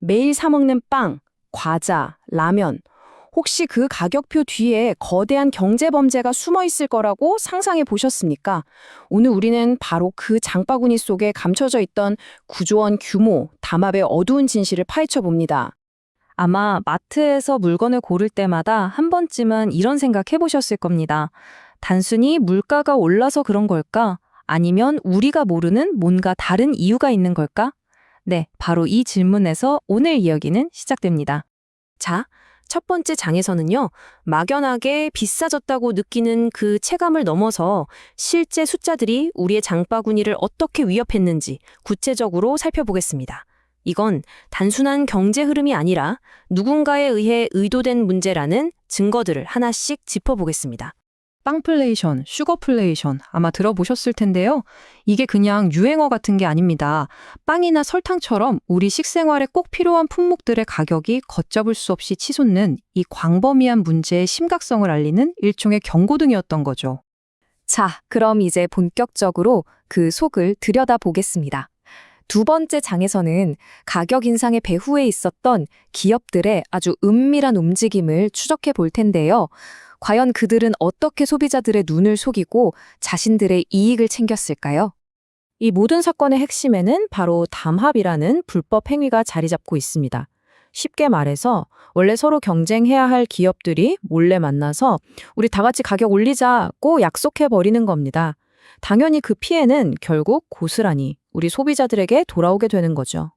매일 사 먹는 빵, 과자, 라면. 혹시 그 가격표 뒤에 거대한 경제 범죄가 숨어 있을 거라고 상상해 보셨습니까? 오늘 우리는 바로 그 장바구니 속에 감춰져 있던 구조원 규모, 담합의 어두운 진실을 파헤쳐 봅니다. 아마 마트에서 물건을 고를 때마다 한 번쯤은 이런 생각 해보셨을 겁니다. 단순히 물가가 올라서 그런 걸까? 아니면 우리가 모르는 뭔가 다른 이유가 있는 걸까? 네, 바로 이 질문에서 오늘 이야기는 시작됩니다. 자, 첫 번째 장에서는요, 막연하게 비싸졌다고 느끼는 그 체감을 넘어서 실제 숫자들이 우리의 장바구니를 어떻게 위협했는지 구체적으로 살펴보겠습니다. 이건 단순한 경제 흐름이 아니라 누군가에 의해 의도된 문제라는 증거들을 하나씩 짚어보겠습니다. 빵플레이션, 슈거플레이션 아마 들어보셨을 텐데요. 이게 그냥 유행어 같은 게 아닙니다. 빵이나 설탕처럼 우리 식생활에 꼭 필요한 품목들의 가격이 걷잡을 수 없이 치솟는 이 광범위한 문제의 심각성을 알리는 일종의 경고등이었던 거죠. 자, 그럼 이제 본격적으로 그 속을 들여다보겠습니다. 두 번째 장에서는 가격 인상의 배후에 있었던 기업들의 아주 은밀한 움직임을 추적해 볼 텐데요. 과연 그들은 어떻게 소비자들의 눈을 속이고 자신들의 이익을 챙겼을까요? 이 모든 사건의 핵심에는 바로 담합이라는 불법 행위가 자리 잡고 있습니다. 쉽게 말해서 원래 서로 경쟁해야 할 기업들이 몰래 만나서 우리 다 같이 가격 올리자고 약속해 버리는 겁니다. 당연히 그 피해는 결국 고스란히 우리 소비자들에게 돌아오게 되는 거죠.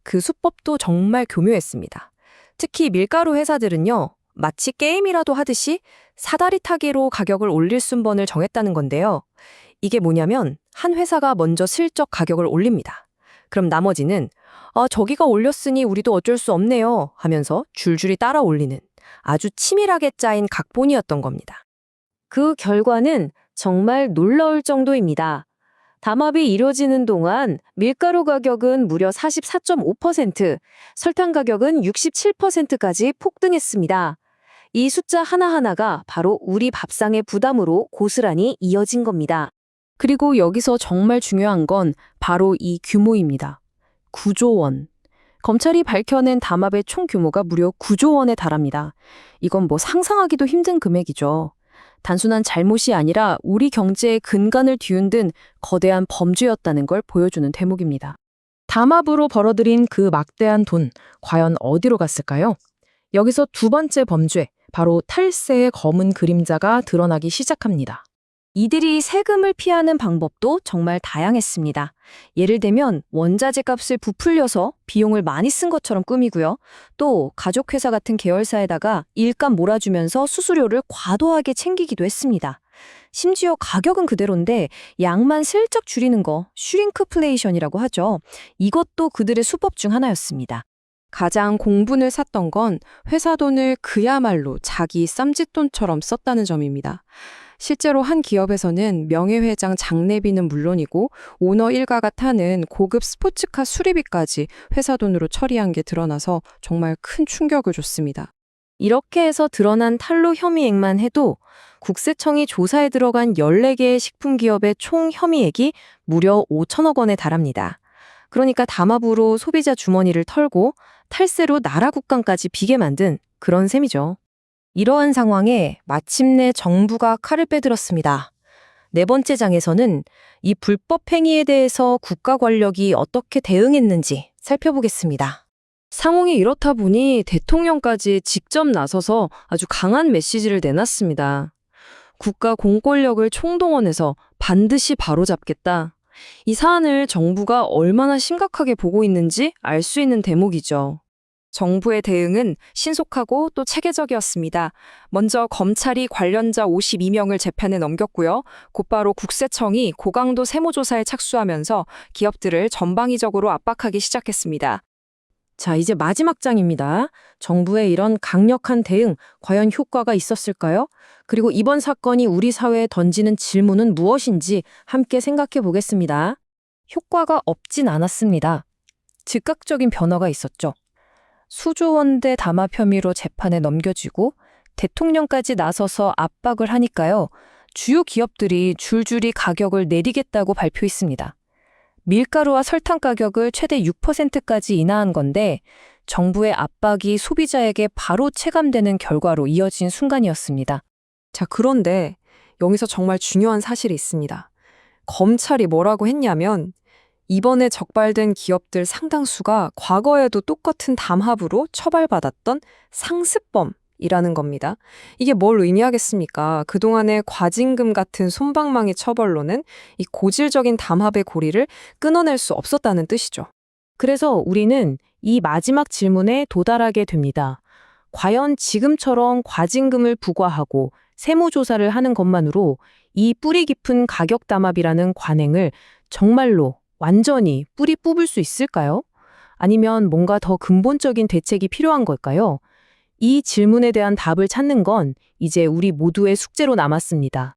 그 수법도 정말 교묘했습니다. 특히 밀가루 회사들은요, 마치 게임이라도 하듯이 사다리 타기로 가격을 올릴 순번을 정했다는 건데요. 이게 뭐냐면 한 회사가 먼저 슬쩍 가격을 올립니다. 그럼 나머지는 저기가 올렸으니 우리도 어쩔 수 없네요 하면서 줄줄이 따라 올리는 아주 치밀하게 짜인 각본이었던 겁니다. 그 결과는 정말 놀라울 정도입니다. 담합이 이뤄지는 동안 밀가루 가격은 무려 44.5%, 설탕 가격은 67%까지 폭등했습니다. 이 숫자 하나하나가 바로 우리 밥상의 부담으로 고스란히 이어진 겁니다. 그리고 여기서 정말 중요한 건 바로 이 규모입니다. 9조 원. 검찰이 밝혀낸 담합의 총 규모가 무려 9조 원에 달합니다. 이건 뭐 상상하기도 힘든 금액이죠. 단순한 잘못이 아니라 우리 경제의 근간을 뒤흔든 거대한 범죄였다는 걸 보여주는 대목입니다. 담합으로 벌어들인 그 막대한 돈, 과연 어디로 갔을까요? 여기서 두 번째 범죄, 바로 탈세의 검은 그림자가 드러나기 시작합니다. 이들이 세금을 피하는 방법도 정말 다양했습니다. 예를 들면 원자재 값을 부풀려서 비용을 많이 쓴 것처럼 꾸미고요. 또 가족회사 같은 계열사에다가 일감 몰아주면서 수수료를 과도하게 챙기기도 했습니다. 심지어 가격은 그대로인데 양만 슬쩍 줄이는 거, 슈링크플레이션이라고 하죠. 이것도 그들의 수법 중 하나였습니다. 가장 공분을 샀던 건 회사 돈을 그야말로 자기 쌈짓돈처럼 썼다는 점입니다. 실제로 한 기업에서는 명예회장 장례비는 물론이고 오너 일가가 타는 고급 스포츠카 수리비까지 회사 돈으로 처리한 게 드러나서 정말 큰 충격을 줬습니다. 이렇게 해서 드러난 탈루 혐의액만 해도 국세청이 조사에 들어간 14개의 식품기업의 총 혐의액이 무려 5천억 원에 달합니다. 그러니까 담합으로 소비자 주머니를 털고 탈세로 나라 국간까지 비게 만든 그런 셈이죠. 이러한 상황에 마침내 정부가 칼을 빼들었습니다. 네 번째 장에서는 이 불법 행위에 대해서 국가 권력이 어떻게 대응했는지 살펴보겠습니다. 상황이 이렇다 보니 대통령까지 직접 나서서 아주 강한 메시지를 내놨습니다. 국가 공권력을 총동원해서 반드시 바로잡겠다. 이 사안을 정부가 얼마나 심각하게 보고 있는지 알 수 있는 대목이죠. 정부의 대응은 신속하고 또 체계적이었습니다. 먼저 검찰이 관련자 52명을 재판에 넘겼고요. 곧바로 국세청이 고강도 세무조사에 착수하면서 기업들을 전방위적으로 압박하기 시작했습니다. 자, 이제 마지막 장입니다. 정부의 이런 강력한 대응, 과연 효과가 있었을까요? 그리고 이번 사건이 우리 사회에 던지는 질문은 무엇인지 함께 생각해 보겠습니다. 효과가 없진 않았습니다. 즉각적인 변화가 있었죠. 수조 원대 담합 혐의로 재판에 넘겨지고 대통령까지 나서서 압박을 하니까요. 주요 기업들이 줄줄이 가격을 내리겠다고 발표했습니다. 밀가루와 설탕 가격을 최대 6%까지 인하한 건데 정부의 압박이 소비자에게 바로 체감되는 결과로 이어진 순간이었습니다. 자, 그런데 여기서 정말 중요한 사실이 있습니다. 검찰이 뭐라고 했냐면 이번에 적발된 기업들 상당수가 과거에도 똑같은 담합으로 처벌받았던 상습범이라는 겁니다. 이게 뭘 의미하겠습니까? 그동안의 과징금 같은 솜방망이 처벌로는 이 고질적인 담합의 고리를 끊어낼 수 없었다는 뜻이죠. 그래서 우리는 이 마지막 질문에 도달하게 됩니다. 과연 지금처럼 과징금을 부과하고 세무조사를 하는 것만으로 이 뿌리 깊은 가격 담합이라는 관행을 정말로 완전히 뿌리 뽑을 수 있을까요? 아니면 뭔가 더 근본적인 대책이 필요한 걸까요? 이 질문에 대한 답을 찾는 건 이제 우리 모두의 숙제로 남았습니다.